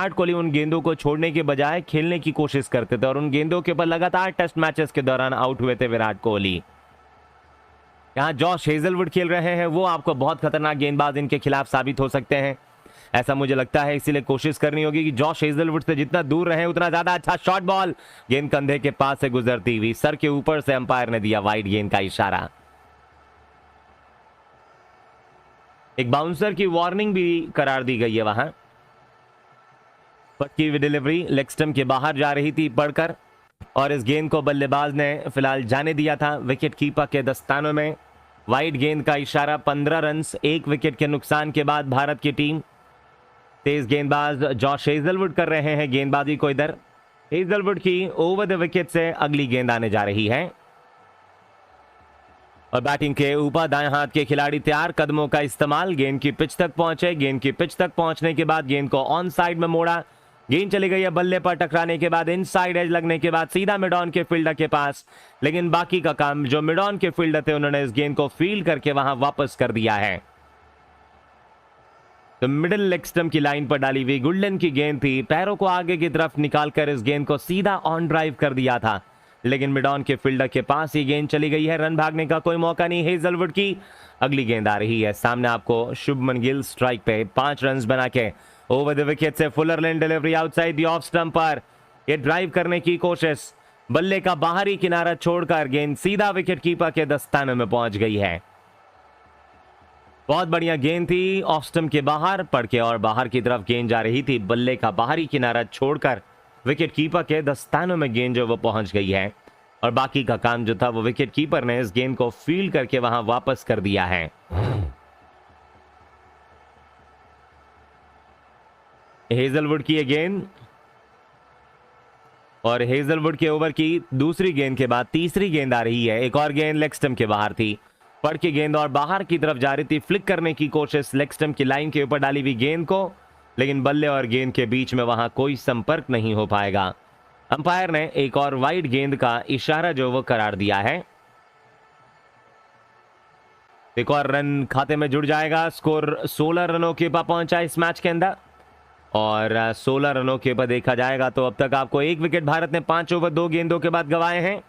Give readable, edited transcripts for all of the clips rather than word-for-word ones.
विराट कोहली उन गेंदों को छोड़ने के बजाय खेलने की कोशिश करते थे और उन गेंदों के ऊपर लगातार टेस्ट मैचेस के दौरान आउट हुए थे विराट कोहली। यहां जॉश हेजलवुड खेल रहे हैं, वो आपको बहुत खतरनाक गेंदबाज इनके खिलाफ साबित हो सकते हैं, ऐसा मुझे लगता है। इसीलिए कोशिश करनी होगी कि जॉश हेजलवुड से जितना दूर रहे उतना ज्यादा अच्छा। शॉर्ट बॉल गेंद कंधे के पास से गुजरती हुई सर के ऊपर से अंपायर ने दिया वाइड गेंद का इशारा। एक बाउंसर की वार्निंग भी करार दी गई है वहां। पटकी हुई डिलीवरी लेग स्टंप के बाहर जा रही थी पड़कर और इस गेंद को बल्लेबाज ने फिलहाल जाने दिया था विकेट कीपर के दस्तानों में। वाइड गेंद का इशारा। 15 रन 1 विकेट के नुकसान के बाद भारत की टीम। तेज गेंदबाज जॉश हेजलवुड कर रहे हैं गेंदबाजी को इधर। हेजलवुड की ओवर द विकेट से अगली गेंद आने जा रही है और बैटिंग के ऊपर दाएं हाथ के खिलाड़ी तैयार। कदमों का इस्तेमाल, गेंद की पिच तक पहुंचे। गेंद की पिच तक पहुंचने के बाद गेंद को ऑन साइड में मोड़ा। गेंद चली गई है बल्ले पर टकराने के बाद, इन साइड एज लगने के बाद सीधा मिड ऑन के फील्डर के पास। लेकिन बाकी का काम जो मिड ऑन के फील्डर थे उन्होंने इस गेंद को फील्ड करके वहां वापस कर दिया है। तो मिडिल लेग स्टंप की लाइन पर डाली हुई गुल्डन की गेंद थी, पैरों को आगे की तरफ निकालकर इस गेंद को सीधा ऑन ड्राइव कर दिया था, लेकिन मिड ऑन के फील्डर के पास ही गेंद चली गई है। रन भागने का कोई मौका नहीं हेजलवुड की। अगली गेंद आ रही है सामने आपको शुभमन गिल स्ट्राइक पे 5 रन बना के ओवर द विकेट से। Fuller lane delivery outside the off stump पर, ये ड्राइव करने की कोशिश, बल्ले का बाहरी किनारा छोड़कर गेंद सीधा विकेट कीपर के दस्ताने में पहुंच गई है। बहुत बढ़िया गेंद थी, ऑफ स्टंप के बाहर पड़ के और बाहर की तरफ गेंद जा रही थी। बल्ले का बाहरी किनारा छोड़कर विकेट कीपर के दस्तानों में गेंद जो वो पहुंच गई है और बाकी का काम जो था वो विकेट कीपर ने इस गेंद को फील्ड करके वहां वापस कर दिया है। हेजलवुड की ये गेंद और हेजलवुड के ओवर की दूसरी गेंद के बाद तीसरी गेंद आ रही है। एक और गेंद लेग स्टंप के बाहर थी, पड़ के गेंद और बाहर की तरफ जा रही थी। फ्लिक करने की कोशिश लेग स्टंप की लाइन के ऊपर डाली हुई गेंद को, लेकिन बल्ले और गेंद के बीच में वहां कोई संपर्क नहीं हो पाएगा। अंपायर ने एक और वाइड गेंद का इशारा जो वो करार दिया है। एक और रन खाते में जुड़ जाएगा। स्कोर 16 रनों के ऊपर पहुंचा इस मैच के अंदर और 16 रनों के ऊपर देखा जाएगा तो अब तक आपको 1 विकेट भारत ने 5 ओवर 2 गेंदों के बाद गंवाए हैं।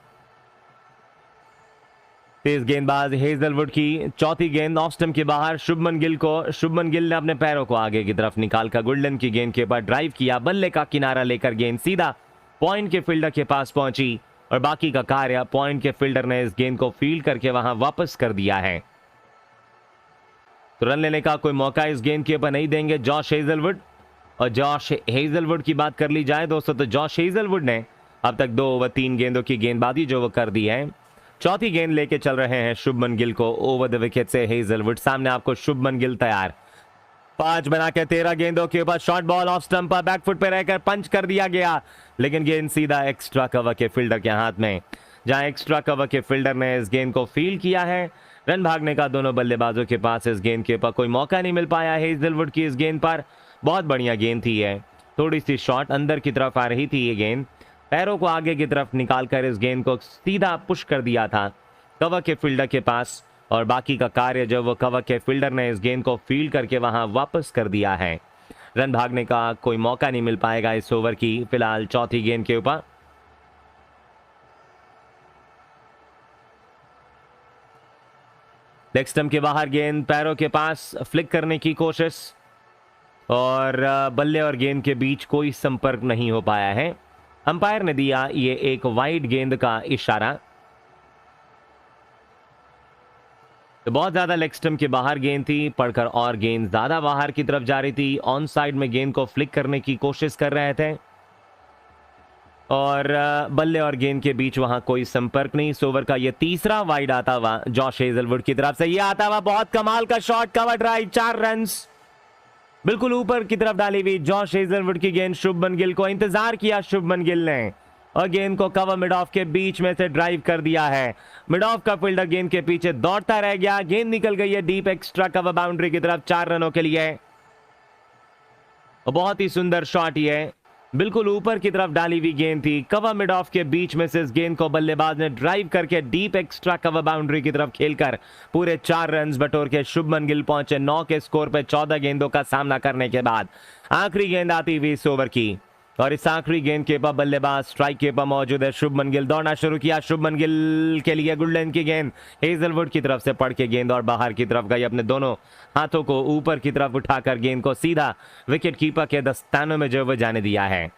तेज गेंदबाज हेजलवुड की चौथी गेंद ऑफ स्टंप के बाहर। शुभमन गिल ने अपने पैरों को आगे की तरफ निकालकर गुल्डन की गेंद के ऊपर ड्राइव किया। बल्ले का किनारा लेकर गेंद सीधा पॉइंट के फील्डर के पास पहुंची और बाकी का कार्य पॉइंट के फील्डर ने इस गेंद को फील्ड करके वहां वापस कर दिया है। तो रन लेने का कोई मौका इस गेंद के ऊपर नहीं देंगे जॉश हेजलवुड। और जॉश हेजलवुड की बात कर ली जाए दोस्तों तो जॉश हेजलवुड ने अब तक 2 ओवर 3 गेंदों की गेंदबाजी जो वो कर दी है। चौथी गेंद लेके चल रहे हैं शुभमन गिल को ओवर द विकेट से हेजलवुड। सामने आपको शुभमन गिल तैयार। 5 बना के 13 गेंदों के ऊपर शॉर्ट बॉल ऑफ स्टंप पर बैकफुट पे रहकर पंच कर दिया गया, लेकिन गेंद सीधा एक्स्ट्रा कवर के फील्डर के हाथ में, जहां एक्स्ट्रा कवर के फील्डर ने इस गेंद को फील्ड किया है। रन भागने का दोनों बल्लेबाजों के पास इस गेंद के ऊपर कोई मौका नहीं मिल पाया हेजलवुड की इस गेंद पर। बहुत बढ़िया गेंद थी है, थोड़ी सी शॉर्ट अंदर की तरफ आ रही थी ये गेंद, पैरों को आगे की तरफ निकालकर इस गेंद को सीधा पुश कर दिया था कवर के फील्डर के पास और बाकी का कार्य जो वो कवर के फील्डर ने इस गेंद को फील्ड करके वहां वापस कर दिया है। रन भागने का कोई मौका नहीं मिल पाएगा इस ओवर की फिलहाल चौथी गेंद के ऊपर। लेग स्टंप के बाहर गेंद पैरों के पास, फ्लिक करने की कोशिश और बल्ले और गेंद के बीच कोई संपर्क नहीं हो पाया है। अंपायर ने दिया ये एक वाइड गेंद का इशारा। तो बहुत ज्यादा लेग स्टंप के बाहर गेंद थी, पड़कर और गेंद ज्यादा बाहर की तरफ जा रही थी। ऑन साइड में गेंद को फ्लिक करने की कोशिश कर रहे थे और बल्ले और गेंद के बीच वहां कोई संपर्क नहीं। इस ओवर का ये तीसरा वाइड आता हुआ जॉश हेजलवुड की तरफ से, ये आता हुआ बहुत कमाल का शॉट, कवर ड्राइव, 4 रन बिल्कुल ऊपर की तरफ डाली हुई जॉश हेजलवुड की गेंद शुभमन गिल को, इंतजार किया शुभमन गिल ने और गेंद को कवर मिड ऑफ के बीच में से ड्राइव कर दिया है। मिड ऑफ का फील्डर गेंद के पीछे दौड़ता रह गया, गेंद निकल गई है डीप एक्स्ट्रा कवर बाउंड्री की तरफ 4 रनों के लिए। और बहुत ही सुंदर शॉट ये, बिल्कुल ऊपर की तरफ डाली हुई गेंद थी, कवर मिड ऑफ के बीच में से इस गेंद को बल्लेबाज ने ड्राइव करके डीप एक्स्ट्रा कवर बाउंड्री की तरफ खेलकर पूरे 4 रन बटोर के शुभमन गिल पहुंचे 9 के स्कोर पे 14 गेंदों का सामना करने के बाद। आखिरी गेंद आती हुई इस ओवर की, और इस आखिरी गेंद के ऊपर बल्लेबाज स्ट्राइक के ऊपर मौजूद है शुभमन गिल। दौड़ना शुरू किया शुभमन गिल के लिए, गुड लेंथ की गेंद हेजलवुड की तरफ से पड़ के गेंद और बाहर की तरफ गई। अपने दोनों हाथों को ऊपर की तरफ उठाकर गेंद को सीधा विकेट कीपर के दस्तानों में जो वो जाने दिया है।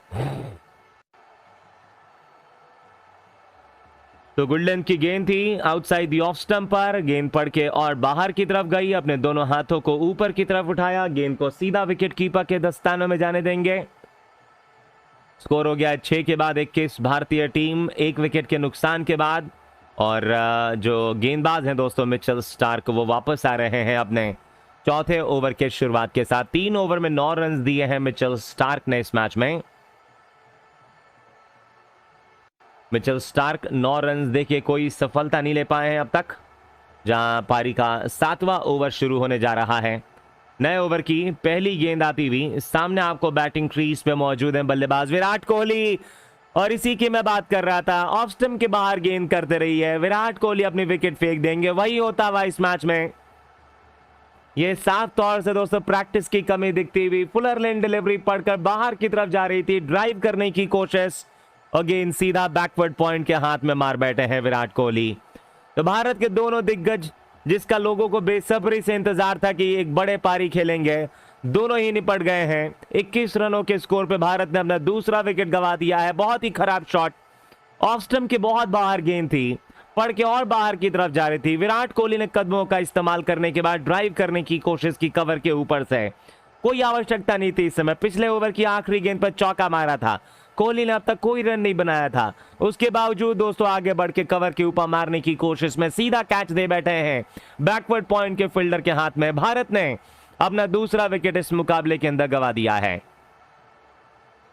तो गुड लेंथ की गेंद थी आउटसाइड दी ऑफ स्टंप पर, गेंद पड़ के और बाहर की तरफ गई। अपने दोनों हाथों को ऊपर की तरफ उठाया, गेंद को सीधा विकेट कीपर के दस्तानों में जाने देंगे। स्कोर हो गया 6 के बाद 21। भारतीय टीम 1 विकेट के नुकसान के बाद, और जो गेंदबाज हैं दोस्तों मिचेल स्टार्क, वो वापस आ रहे हैं अपने चौथे ओवर के शुरुआत के साथ। 3 ओवर में 9 रन दिए हैं मिचेल स्टार्क ने इस मैच में। मिचेल स्टार्क 9 रन देके कोई सफलता नहीं ले पाए हैं अब तक, जहां पारी का 7वां ओवर शुरू होने जा रहा है। नए ओवर की पहली गेंद आती हुई, सामने आपको बैटिंग क्रीज पे मौजूद है बल्लेबाज विराट कोहली, और इसी की मैं बात कर रहा था। ऑफ स्टंप के बाहर गेंद करते रही है, विराट कोहली अपनी विकेट फेंक देंगे। वही होता हुआ इस मैच में, ये साफ तौर से दोस्तों प्रैक्टिस की कमी दिखती हुई। फुलर लेन डिलीवरी पड़कर बाहर की तरफ जा रही थी, ड्राइव करने की कोशिश, और गेंद सीधा बैकवर्ड पॉइंट के हाथ में मार बैठे हैं विराट कोहली। तो भारत के दोनों दिग्गज, जिसका लोगों को बेसब्री से इंतजार था कि एक बड़े पारी खेलेंगे, दोनों ही निपट गए हैं। 21 रनों के स्कोर पे भारत ने अपना दूसरा विकेट गंवा दिया है। बहुत ही खराब शॉट, ऑफ स्टंप के बहुत बाहर गेंद थी, पड़ के और बाहर की तरफ जा रही थी। विराट कोहली ने कदमों का इस्तेमाल करने के बाद ड्राइव करने की कोशिश की कवर के ऊपर से। कोई आवश्यकता नहीं थी इस समय। पिछले ओवर की आखिरी गेंद पर चौका मारा था कोहली ने, अब तक कोई रन नहीं बनाया था। उसके बावजूद दोस्तों आगे बढ़ के कवर के ऊपर मारने की कोशिश में सीधा कैच दे बैठे हैं बैकवर्ड पॉइंट के फील्डर के हाथ में। भारत ने अपना दूसरा विकेट इस मुकाबले के अंदर गंवा दिया है।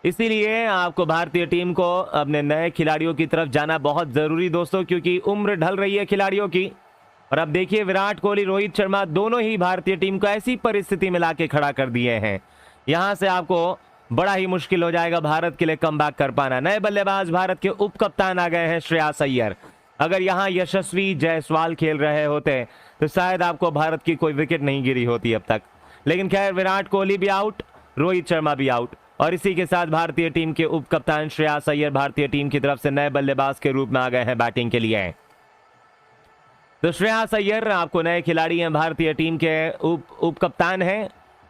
इसीलिए आपको भारतीय टीम को अपने नए खिलाड़ियों की तरफ जाना बहुत जरूरी दोस्तों, क्योंकि उम्र ढल रही है खिलाड़ियों की। और अब देखिए विराट कोहली, रोहित शर्मा दोनों ही भारतीय टीम को ऐसी परिस्थिति में लाके खड़ा कर दिए हैं, यहां से आपको बड़ा ही मुश्किल हो जाएगा भारत के लिए कमबैक कर पाना। नए बल्लेबाज भारत के उप कप्तान आ गए हैं श्रेयस अय्यर। अगर यहां यशस्वी जायसवाल खेल रहे होते तो शायद आपको भारत की कोई विकेट नहीं गिरी होती अब तक। लेकिन खैर, विराट कोहली भी आउट, रोहित शर्मा भी आउट, और इसी के साथ भारतीय टीम के उप कप्तान श्रेयस अय्यर भारतीय टीम की तरफ से नए बल्लेबाज के रूप में आ गए हैं बैटिंग के लिए। तो श्रेयस अय्यर आपको नए खिलाड़ी हैं, भारतीय टीम के उप कप्तान हैं।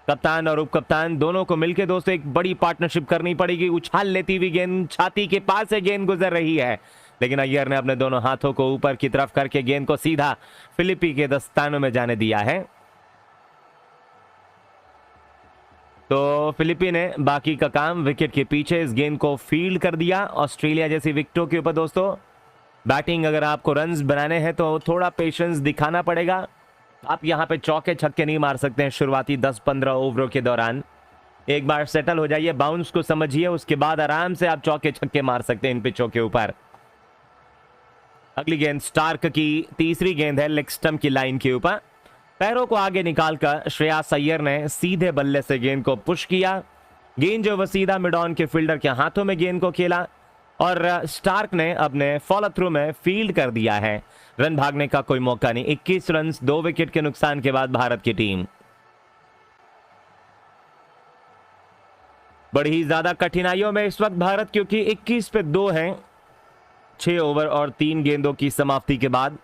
कप्तान और उप कप्तान दोनों को मिलकर दोस्तों एक बड़ी पार्टनरशिप करनी पड़ेगी। उछाल लेती हुई गेंद छाती के पास से गेंद गुजर रही है, लेकिन अय्यर ने अपने दोनों हाथों को ऊपर की तरफ करके गेंद को सीधा फिलिपी के दस्तानों में जाने दिया है। तो फिलिपी ने बाकी का काम विकेट के पीछे इस गेंद को फील्ड कर दिया। ऑस्ट्रेलिया जैसी विकेटों के ऊपर दोस्तों बैटिंग, अगर आपको रन्स बनाने हैं तो थोड़ा पेशेंस दिखाना पड़ेगा। आप यहां पे चौके छक्के नहीं मार सकते हैं शुरुआती 10-15 ओवरों के दौरान। एक बार सेटल हो जाइए, बाउंस को समझिए, उसके बाद आराम से आप चौके छक्के मार सकते हैं इन पिचों के ऊपर। अगली गेंद स्टार्क की तीसरी गेंद है लेग स्टंप की लाइन के ऊपर। पैरों को आगे निकालकर श्रेयस अय्यर ने सीधे बल्ले से गेंद को पुश किया। गेंद जो वो सीधा मिड ऑन के फील्डर के हाथों में गेंद को खेला, और स्टार्क ने अपने फॉलो थ्रू में फील्ड कर दिया है। रन भागने का कोई मौका नहीं। 21 रन 2 विकेट के नुकसान के बाद भारत की टीम बड़ी ही ज्यादा कठिनाइयों में इस वक्त भारत, क्योंकि 21 पे 2 हैं 6 ओवर और 3 गेंदों की समाप्ति के बाद।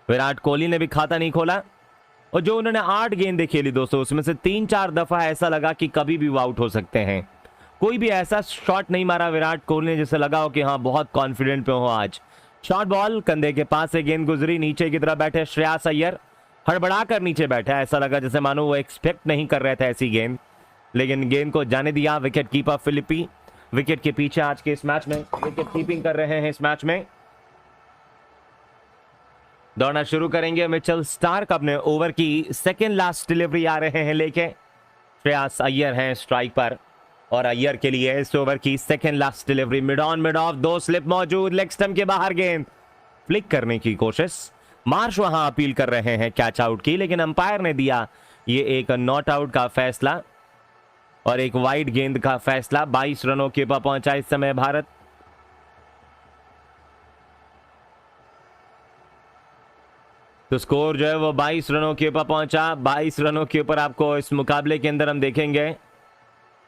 विराट कोहली ने भी खाता नहीं खोला, और जो उन्होंने 8 गेंदें खेली दोस्तों, उसमें से 3-4 दफा ऐसा लगा कि कभी भी वो आउट हो सकते हैं। कोई भी ऐसा शॉट नहीं मारा विराट कोहली ने जैसे लगा हो कि हाँ बहुत कॉन्फिडेंट पे हो आज। शॉर्ट बॉल कंधे के पास से गेंद गुजरी, नीचे की तरफ बैठे श्रेयस अय्यर, हड़बड़ा कर नीचे बैठे, ऐसा लगा जैसे मानो वो एक्सपेक्ट नहीं कर रहे थे ऐसी गेंद, लेकिन गेंद को जाने दिया। विकेट कीपर फिलिपी विकेट के पीछे आज के इस मैच में विकेट कीपिंग कर रहे हैं। इस मैच में दौड़ना शुरू करेंगे मिचेल स्टार्क, अपने ओवर की सेकेंड लास्ट डिलीवरी आ रहे हैं लेके। श्रेयस अय्यर हैं स्ट्राइक पर, और अय्यर के लिए इस ओवर की second last delivery. Mid on mid of, 2 slip मौजूद, लेग स्टंप के बाहर गेंद फ्लिक करने की कोशिश। मार्श वहां अपील कर रहे हैं कैच आउट की, लेकिन अंपायर ने दिया ये एक नॉट आउट का फैसला और एक वाइड गेंद का फैसला। 22 रनों के ऊपर पहुंचा इस समय भारत। तो स्कोर जो है वो 22 रनों के ऊपर पहुंचा। 22 रनों के ऊपर आपको इस मुकाबले के अंदर हम देखेंगे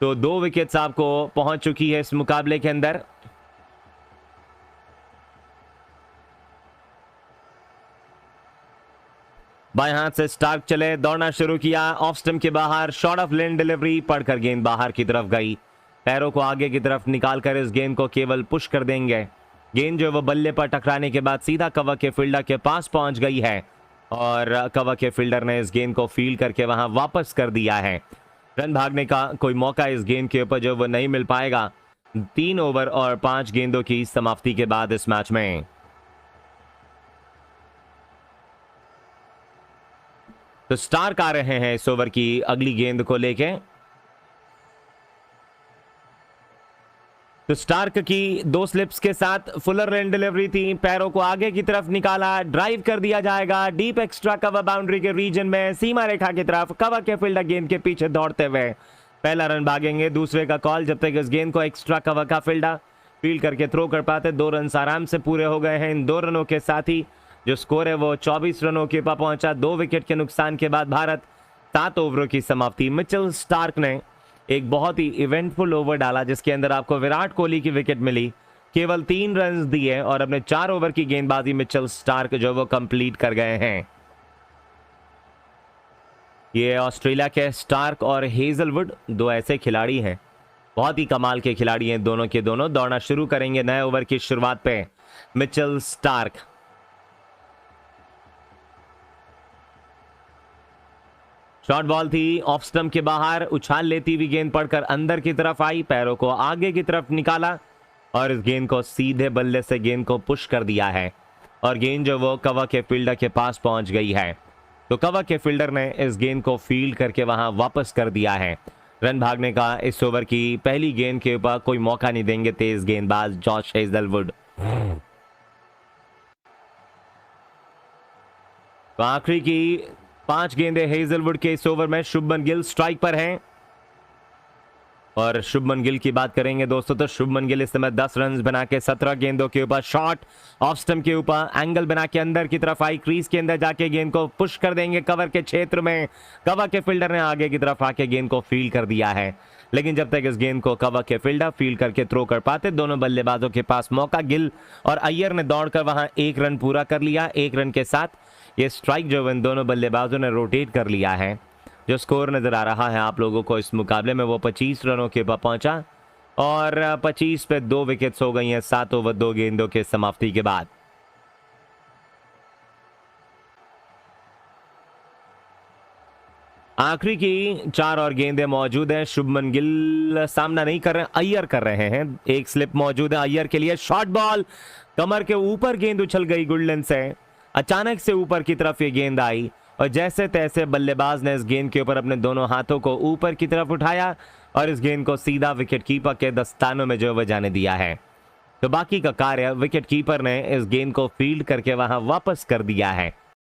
तो 2 विकेट्स आपको पहुंच चुकी है इस मुकाबले के अंदर। बाएं हाथ से स्टार्क चले, दौड़ना शुरू किया, ऑफ स्टंप के बाहर, शॉर्ट ऑफ लेन डिलीवरी, पड़कर गेंद बाहर की तरफ गई। पैरों को आगे की तरफ निकालकर इस गेंद को केवल पुश कर देंगे। गेंद जो वो बल्ले पर टकराने के बाद सीधा कवर के फील्डर के पास पहुंच गई है और कवर के फील्डर ने इस गेंद को फील्ड करके वहां वापस कर दिया है। रन भागने का कोई मौका इस गेंद के ऊपर जो वो नहीं मिल पाएगा 3 ओवर और 5 गेंदों की समाप्ति के बाद इस मैच में। तो स्टार्क आ रहे हैं इस ओवर की अगली गेंद को लेके। तो स्टार्क की 2 स्लिप्स के साथ फुलर लेन डिलीवरी थी, पैरों को आगे की तरफ निकाला, ड्राइव कर दिया जाएगा डीप एक्स्ट्रा कवर बाउंड्री के रीजन में, सीमा रेखा की तरफ। कवर के फील्डर गेंद के पीछे दौड़ते हुए पहला रन भागेंगे, दूसरे का कॉल जब तक इस गेंद को एक्स्ट्रा कवर का फील्डर फील्ड करके थ्रो कर पाते। 2 रन आराम से पूरे हो गए हैं। इन 2 रनों के साथ ही जो स्कोर है वो 24 रनों के पास पहुंचा। 2 विकेट के नुकसान के बाद भारत 7 ओवरों की समाप्ति। मिचेल स्टार्क ने एक बहुत ही इवेंटफुल ओवर डाला जिसके अंदर आपको विराट कोहली की विकेट मिली, केवल 3 रन दिए और अपने 4 ओवर की गेंदबाजी मिचेल स्टार्क जो वो कंप्लीट कर गए हैं। ये ऑस्ट्रेलिया के स्टार्क और हेजलवुड 2 ऐसे खिलाड़ी हैं, बहुत ही कमाल के खिलाड़ी हैं दोनों के दोनों। दौड़ना शुरू करेंगे नए ओवर की शुरुआत पे मिचेल स्टार्क। शॉर्ट बॉल थी, ऑफ स्टंप के बाहर, उछाल लेती हुई गेंद पड़कर अंदर की तरफ आई, पैरों को आगे की तरफ निकाला और इस गेंद को सीधे बल्ले से गेंद को पुश कर दिया है और गेंद जो वो कवर के फील्डर के पास पहुंच गई है। तो कवर के फील्डर ने इस गेंद को फील्ड करके वहां वापस कर दिया है। रन भागने का इस ओवर की पहली गेंद के ऊपर कोई मौका नहीं देंगे तेज गेंदबाज जॉश हेजलवुड। तो आखिरी की 5 गेंदें हेजलवुड के इस ओवर में। शुभमन गिल स्ट्राइक पर हैं और शुभमन गिल की बात करेंगे दोस्तों तो शुभमन गिल इस समय 10 रन बना के 17 गेंदों के ऊपर, शॉट ऑफ स्टंप के ऊपर, एंगल बना के अंदर की तरफ आई, क्रीज के अंदर जाके गेंद को पुश कर देंगे कवर के क्षेत्र में। कवर के फील्डर ने आगे की तरफ आके गेंद को फील्ड कर दिया है, लेकिन जब तक इस गेंद को कवर के फील्डर फील्ड करके थ्रो कर पाते दोनों बल्लेबाजों के पास मौका। गिल और अय्यर ने दौड़कर वहां 1 रन पूरा कर लिया। 1 रन के साथ ये स्ट्राइक जो इन दोनों बल्लेबाजों ने रोटेट कर लिया है। जो स्कोर नजर आ रहा है आप लोगों को इस मुकाबले में वो 25 रनों के ऊपर पहुंचा और 25 पे 2 विकेट्स हो गई हैं 7 ओवर 2 गेंदों के समाप्ति के बाद। आखिरी की 4 और गेंदें मौजूद हैं। शुभमन गिल सामना नहीं कर रहे, अय्यर कर रहे हैं। एक स्लिप मौजूद है अय्यर के लिए, शॉर्ट बॉल, कमर के ऊपर गेंद उछल गई गुडलन से, अचानक से ऊपर की तरफ ये गेंद आई और जैसे तैसे बल्लेबाज ने इस गेंद के ऊपर अपने दोनों हाथों को ऊपर की तरफ उठाया और इस गेंद को सीधा विकेट कीपर के दस्तानों में जो वह जाने दिया है। तो बाकी का कार्य विकेट कीपर ने इस गेंद को फील्ड करके वहां वापस कर दिया है।